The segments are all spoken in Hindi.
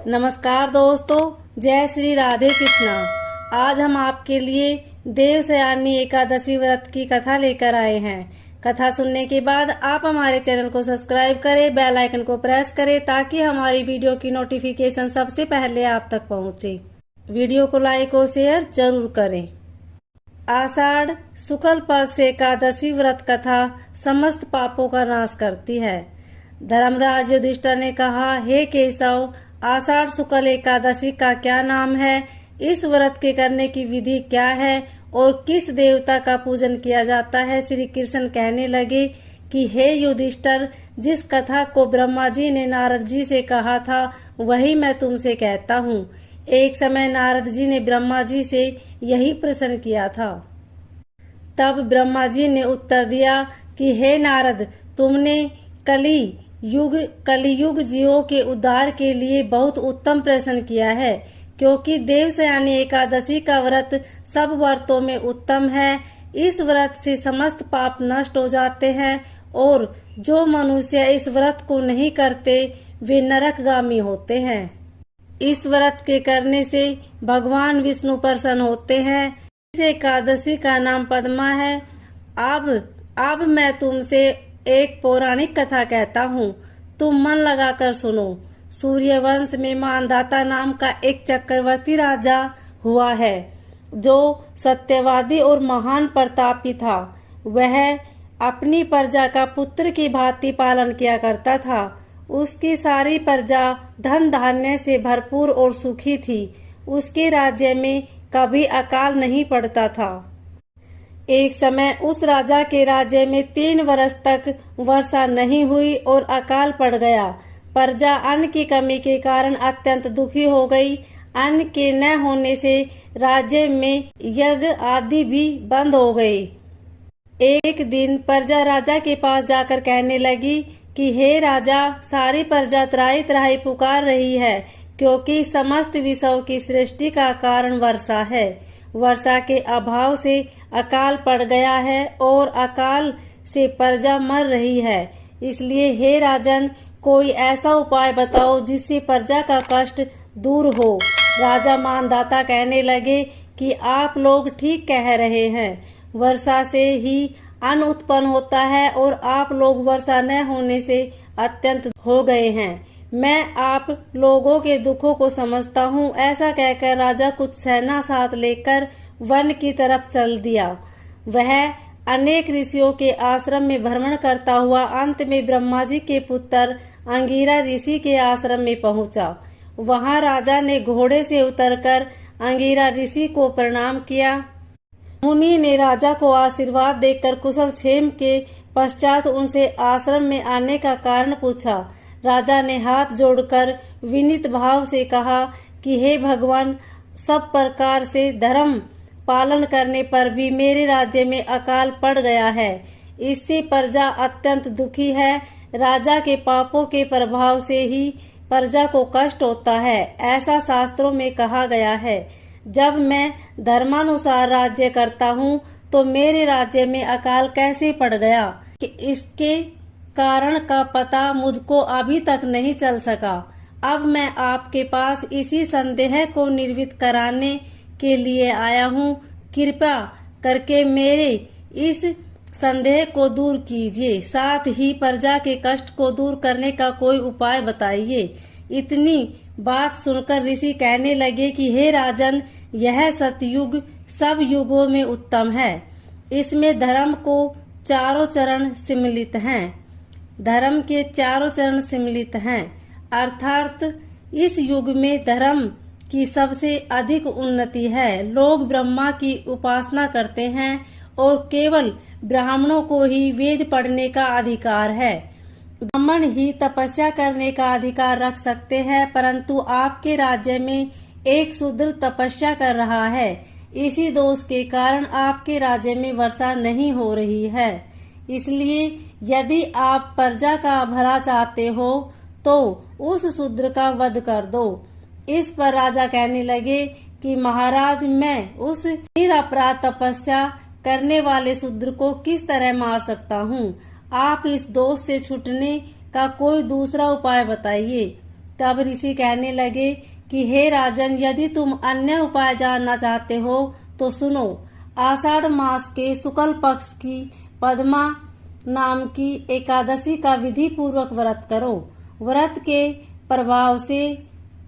नमस्कार दोस्तों, जय श्री राधे कृष्णा। आज हम आपके लिए देवशयनी एकादशी व्रत की कथा लेकर आए हैं। कथा सुनने के बाद आप हमारे चैनल को सब्सक्राइब करें, बेल आइकन को प्रेस करें ताकि हमारी वीडियो की नोटिफिकेशन सबसे पहले आप तक पहुंचे। वीडियो को लाइक और शेयर जरूर करें। आषाढ़ शुक्ल पक्ष एकादशी व्रत कथा समस्त पापों का नाश करती है। धर्मराज युधिष्ठिर ने कहा, हे केशव, आषाढ़ शुक्ल एकादशी का क्या नाम है? इस व्रत के करने की विधि क्या है और किस देवता का पूजन किया जाता है? श्री कृष्ण कहने लगे कि हे युधिष्ठिर, जिस कथा को ब्रह्मा जी ने नारद जी से कहा था वही मैं तुमसे कहता हूँ। एक समय नारद जी ने ब्रह्मा जी से यही प्रश्न किया था। तब ब्रह्मा जी ने उत्तर दिया कि हे नारद, तुमने कलियुग जीवों के उद्धार के लिए बहुत उत्तम प्रश्न किया है, क्योंकि देवशयनी एकादशी का व्रत सब व्रतों में उत्तम है। इस व्रत से समस्त पाप नष्ट हो जाते हैं और जो मनुष्य इस व्रत को नहीं करते वे नरकगामी होते हैं। इस व्रत के करने से भगवान विष्णु प्रसन्न होते हैं। इस एकादशी का नाम पद्मा है। अब मैं तुमसे एक पौराणिक कथा कहता हूँ, तुम मन लगाकर सुनो। सूर्यवंश में मानधाता नाम का एक चक्रवर्ती राजा हुआ है, जो सत्यवादी और महान प्रतापी था। वह अपनी प्रजा का पुत्र की भांति पालन किया करता था। उसकी सारी प्रजा धन धान्य से भरपूर और सुखी थी। उसके राज्य में कभी अकाल नहीं पड़ता था। एक समय उस राजा के राज्य में 3 वर्ष तक वर्षा नहीं हुई और अकाल पड़ गया। प्रजा अन्न की कमी के कारण अत्यंत दुखी हो गई। अन्न के न होने से राज्य में यज्ञ आदि भी बंद हो गए। एक दिन प्रजा राजा के पास जाकर कहने लगी कि हे राजा, सारी प्रजा त्राही त्राही पुकार रही है, क्योंकि समस्त विश्व की सृष्टि का कारण वर्षा है। वर्षा के अभाव से अकाल पड़ गया है और अकाल से प्रजा मर रही है। इसलिए हे राजन, कोई ऐसा उपाय बताओ जिससे प्रजा का कष्ट दूर हो। राजा मानधाता कहने लगे कि आप लोग ठीक कह रहे हैं। वर्षा से ही अन्न उत्पन्न होता है और आप लोग वर्षा न होने से अत्यंत हो गए हैं। मैं आप लोगों के दुखों को समझता हूँ। ऐसा कहकर राजा कुछ सेना साथ लेकर वन की तरफ चल दिया। वह अनेक ऋषियों के आश्रम में भ्रमण करता हुआ अंत में ब्रह्मा जी के पुत्र अंगिरा ऋषि के आश्रम में पहुंचा। वहां राजा ने घोड़े से उतरकर अंगिरा ऋषि को प्रणाम किया। मुनि ने राजा को आशीर्वाद देकर कुशल क्षेम के पश्चात उनसे आश्रम में आने का कारण पूछा। राजा ने हाथ जोड़कर विनीत भाव से कहा कि हे भगवान, सब प्रकार से धर्म पालन करने पर भी मेरे राज्य में अकाल पड़ गया है। इससे प्रजा अत्यंत दुखी है। राजा के पापों के प्रभाव से ही प्रजा को कष्ट होता है, ऐसा शास्त्रों में कहा गया है। जब मैं धर्मानुसार राज्य करता हूँ तो मेरे राज्य में अकाल कैसे पड़ गया, कि इसके कारण का पता मुझको अभी तक नहीं चल सका। अब मैं आपके पास इसी संदेह को निवृत्त कराने के लिए आया हूँ। कृपया करके मेरे इस संदेह को दूर कीजिए, साथ ही प्रजा के कष्ट को दूर करने का कोई उपाय बताइए। इतनी बात सुनकर ऋषि कहने लगे कि हे राजन, यह सतयुग सब युगों में उत्तम है। इसमें धर्म को चारों चरण सम्मिलित हैं। धर्म के चारों चरण सम्मिलित हैं, अर्थात इस युग में धर्म की सबसे अधिक उन्नति है। लोग ब्रह्मा की उपासना करते हैं और केवल ब्राह्मणों को ही वेद पढ़ने का अधिकार है। ब्राह्मण ही तपस्या करने का अधिकार रख सकते हैं, परंतु आपके राज्य में एक शूद्र तपस्या कर रहा है। इसी दोष के कारण आपके राज्य में वर्षा नहीं हो रही है। इसलिए यदि आप प्रजा का भला चाहते हो तो उस शूद्र का वध कर दो। इस पर राजा कहने लगे कि महाराज, मैं उस निरपराध तपस्या करने वाले शूद्र को किस तरह मार सकता हूँ? आप इस दोष से छूटने का कोई दूसरा उपाय बताइए। तब ऋषि कहने लगे कि हे राजन, यदि तुम अन्य उपाय जानना चाहते हो तो सुनो। आषाढ़ मास के शुक्ल पक्ष की पद्मा नाम की एकादशी का विधि पूर्वक व्रत करो। व्रत के प्रभाव से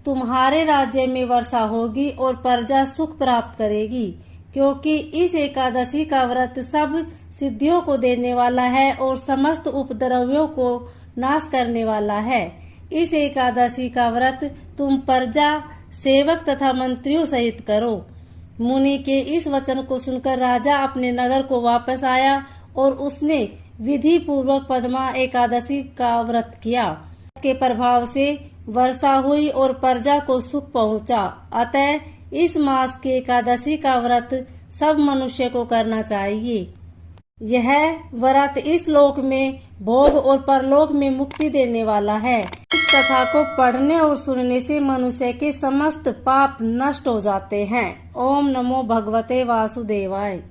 तुम्हारे राज्य में वर्षा होगी और प्रजा सुख प्राप्त करेगी, क्योंकि इस एकादशी का व्रत सब सिद्धियों को देने वाला है और समस्त उपद्रवियों को नाश करने वाला है। इस एकादशी का व्रत तुम प्रजा, सेवक तथा मंत्रियों सहित करो। मुनि के इस वचन को सुनकर राजा अपने नगर को वापस आया और उसने विधि पूर्वक पद्मा एकादशी का व्रत किया। के प्रभाव से वर्षा हुई और प्रजा को सुख पहुंचा। अतः इस मास की एकादशी का व्रत सब मनुष्य को करना चाहिए। यह व्रत इस लोक में भोग और परलोक में मुक्ति देने वाला है। इस कथा को पढ़ने और सुनने से मनुष्य के समस्त पाप नष्ट हो जाते हैं। ओम नमो भगवते वासुदेवाय।